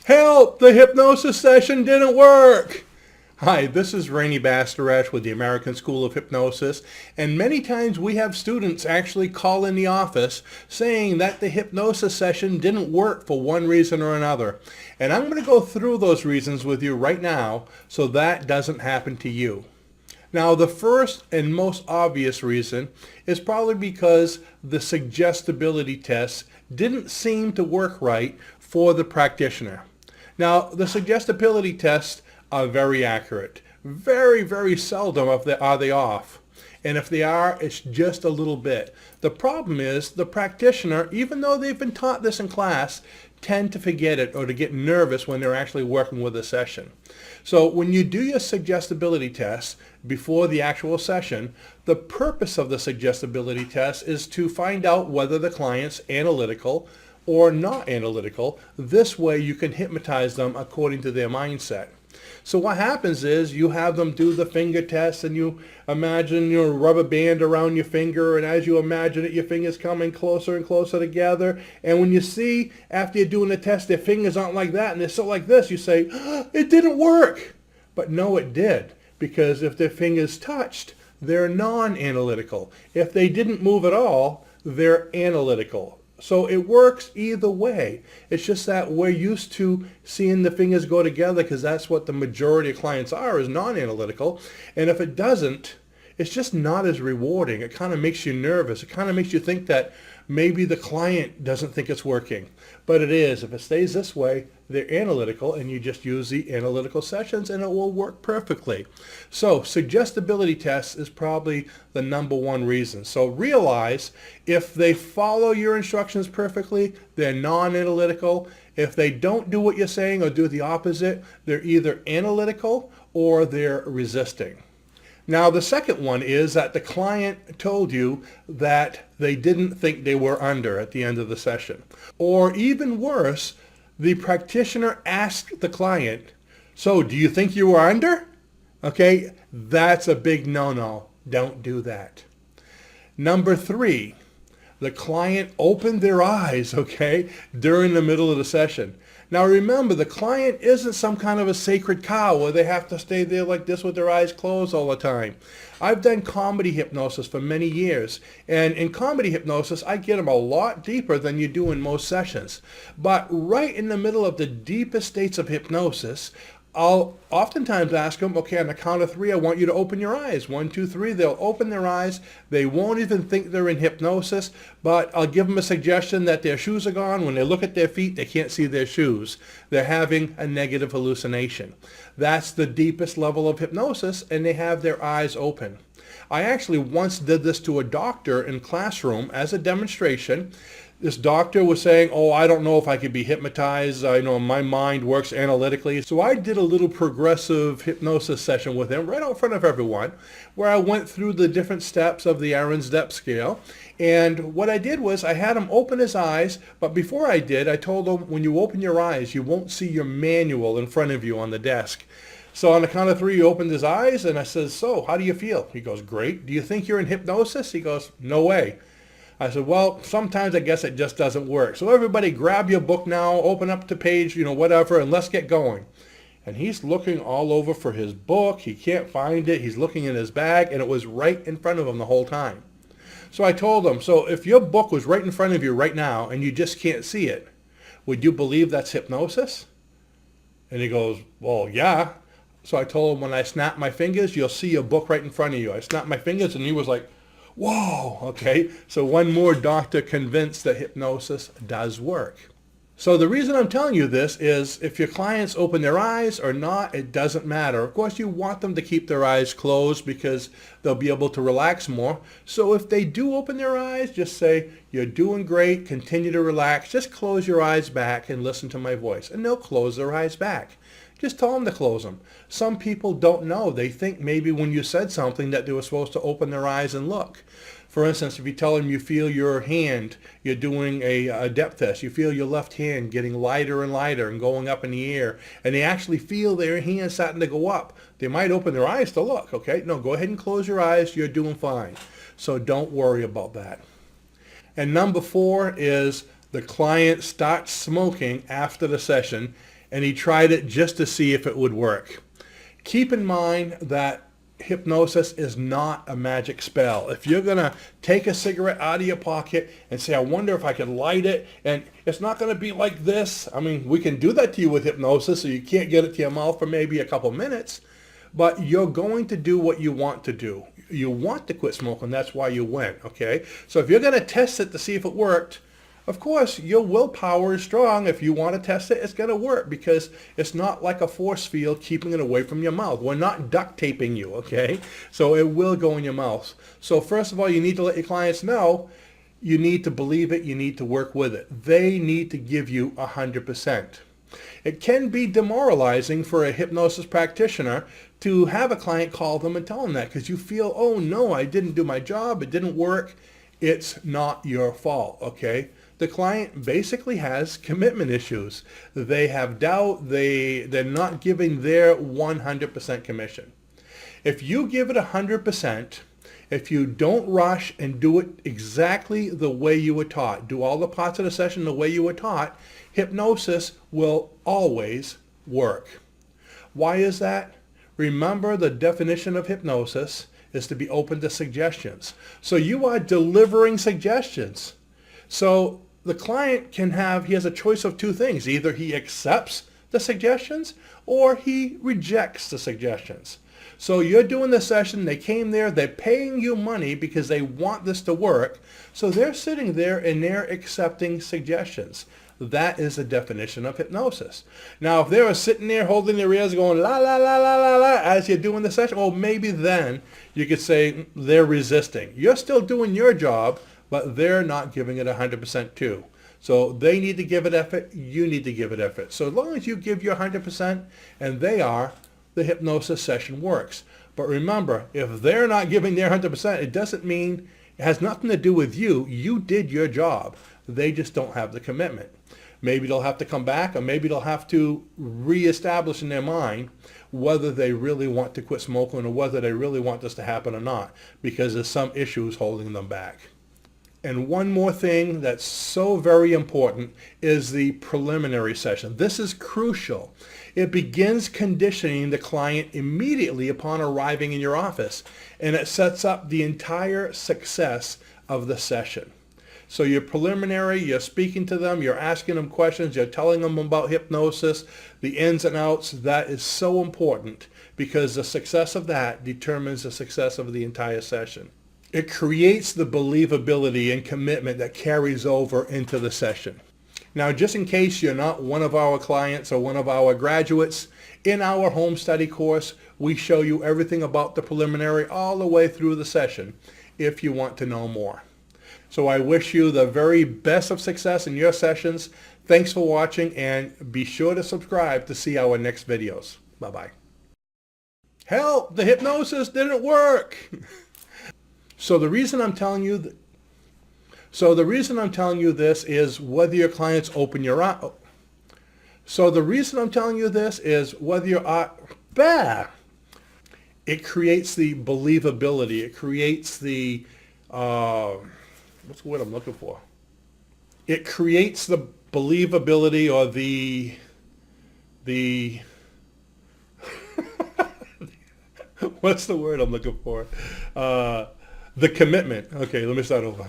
Help! The hypnosis session didn't work! Hi, this is Rainey Basteresh with the American School of Hypnosis, and many times we have students actually call in the office saying that the hypnosis session didn't work for one reason or another. And I'm going to go through those reasons with you right now so that doesn't happen to you. Now, the first and most obvious reason is probably because the suggestibility test didn't seem to work right for the practitioner. Now, the suggestibility tests are very accurate. Very, very seldom are they off. And if they are, it's just a little bit. The problem is the practitioner, even though they've been taught this in class, tend to forget it or to get nervous when they're actually working with a session. So when you do your suggestibility test before the actual session, the purpose of the suggestibility test is to find out whether the client's analytical or not analytical. This way you can hypnotize them according to their mindset. So what happens is you have them do the finger test, and you imagine your rubber band around your finger, and as you imagine it, your fingers coming closer and closer together. And when you see, after you're doing the test, their fingers aren't like that and they're still like this, you say, it didn't work. But no, it did, because if their fingers touched, they're non-analytical. If they didn't move at all, they're analytical. So it works either way. It's just that we're used to seeing the fingers go together because that's what the majority of clients are, is non-analytical. And if it doesn't, it's just not as rewarding. It kind of makes you nervous. It kind of makes you think that maybe the client doesn't think it's working. But it is. If it stays this way, they're analytical, and you just use the analytical sessions and it will work perfectly. So suggestibility test is probably the number one reason. So realize if they follow your instructions perfectly, they're non-analytical. If they don't do what you're saying or do the opposite, they're either analytical or they're resisting. Now, the second one is that the client told you that they didn't think they were under at the end of the session. Or even worse, the practitioner asked the client, so do you think you were under? Okay, that's a big no-no. Don't do that. Number 3, the client opened their eyes, okay, during the middle of the session. Now remember, the client isn't some kind of a sacred cow where they have to stay there like this with their eyes closed all the time. I've done comedy hypnosis for many years, and in comedy hypnosis, I get them a lot deeper than you do in most sessions. But right in the middle of the deepest states of hypnosis, I'll oftentimes ask them, okay, on the count of 3, I want you to open your eyes. 1, 2, 3, they'll open their eyes. They won't even think they're in hypnosis, but I'll give them a suggestion that their shoes are gone. When they look at their feet, they can't see their shoes. They're having a negative hallucination. That's the deepest level of hypnosis, and they have their eyes open. I actually once did this to a doctor in classroom as a demonstration. This doctor was saying, oh, I don't know if I could be hypnotized. I know my mind works analytically. So I did a little progressive hypnosis session with him right out front of everyone, where I went through the different steps of the Aaron's depth scale. And what I did was I had him open his eyes, but before I did, I told him, when you open your eyes, you won't see your manual in front of you on the desk. So on the count of 3, he opened his eyes, and I said, so how do you feel? He goes, great. Do you think you're in hypnosis? He goes, no way. I said, well, sometimes I guess it just doesn't work. So everybody grab your book now, open up to page, whatever, and let's get going. And he's looking all over for his book. He can't find it. He's looking in his bag, and it was right in front of him the whole time. So I told him, so if your book was right in front of you right now and you just can't see it, would you believe that's hypnosis? And he goes, well, yeah. So I told him, when I snap my fingers, you'll see your book right in front of you. I snapped my fingers, and he was like, whoa, okay. So one more doctor convinced that hypnosis does work. So the reason I'm telling you this is if your clients open their eyes or not, it doesn't matter. Of course, you want them to keep their eyes closed because they'll be able to relax more. So if they do open their eyes, just say, you're doing great, continue to relax. Just close your eyes back and listen to my voice. And they'll close their eyes back. Just tell them to close them. Some people don't know. They think maybe when you said something that they were supposed to open their eyes and look. For instance, if you tell them you feel your hand, you're doing a depth test, you feel your left hand getting lighter and lighter and going up in the air, and they actually feel their hand starting to go up, they might open their eyes to look, okay? No, go ahead and close your eyes. You're doing fine. So don't worry about that. And number 4 is the client starts smoking after the session and he tried it just to see if it would work. Keep in mind that hypnosis is not a magic spell. If you're going to take a cigarette out of your pocket and say, I wonder if I could light it, and it's not going to be like this. I mean, we can do that to you with hypnosis, so you can't get it to your mouth for maybe a couple minutes, but you're going to do what you want to do. You want to quit smoking. That's why you went, okay? So if you're going to test it to see if it worked, of course, your willpower is strong. If you want to test it, it's going to work because it's not like a force field keeping it away from your mouth. We're not duct taping you, okay? So it will go in your mouth. So first of all, you need to let your clients know you need to believe it. You need to work with it. They need to give you 100%. It can be demoralizing for a hypnosis practitioner to have a client call them and tell them that because you feel, oh no, I didn't do my job. It didn't work. It's not your fault, okay? The client basically has commitment issues. They have doubt. They're not giving their 100% commission. If you give it 100%, if you don't rush and do it exactly the way you were taught, do all the parts of the session the way you were taught, hypnosis will always work. Why is that? Remember, the definition of hypnosis is to be open to suggestions. So you are delivering suggestions. So the client he has a choice of two things. Either he accepts the suggestions or he rejects the suggestions. So you're doing the session, they came there, they're paying you money because they want this to work. So they're sitting there and they're accepting suggestions. That is the definition of hypnosis. Now, if they were sitting there holding their ears going la, la, la, la, la, la, as you're doing the session, well, maybe then you could say they're resisting. You're still doing your job, but they're not giving it 100% too. So they need to give it effort, you need to give it effort. So as long as you give your 100% and they are, the hypnosis session works. But remember, if they're not giving their 100%, it doesn't mean, it has nothing to do with you. You did your job. They just don't have the commitment. Maybe they'll have to come back, or maybe they'll have to reestablish in their mind whether they really want to quit smoking or whether they really want this to happen or not, because there's some issues holding them back. And one more thing that's so very important is the preliminary session. This is crucial. It begins conditioning the client immediately upon arriving in your office, and it sets up the entire success of the session. So your preliminary, you're speaking to them, you're asking them questions, you're telling them about hypnosis, the ins and outs. That is so important because the success of that determines the success of the entire session. It creates the believability and commitment that carries over into the session. Now, just in case you're not one of our clients or one of our graduates, in our home study course, we show you everything about the preliminary all the way through the session if you want to know more. So I wish you the very best of success in your sessions. Thanks for watching, and be sure to subscribe to see our next videos. Bye-bye. Help! The hypnosis didn't work! So the reason I'm telling you this is whether your clients open your eyes. So the reason I'm telling you this is whether your it creates the believability. It creates the what's the word I'm looking for? It creates the believability or the what's the word I'm looking for? The commitment. Okay, let me start over.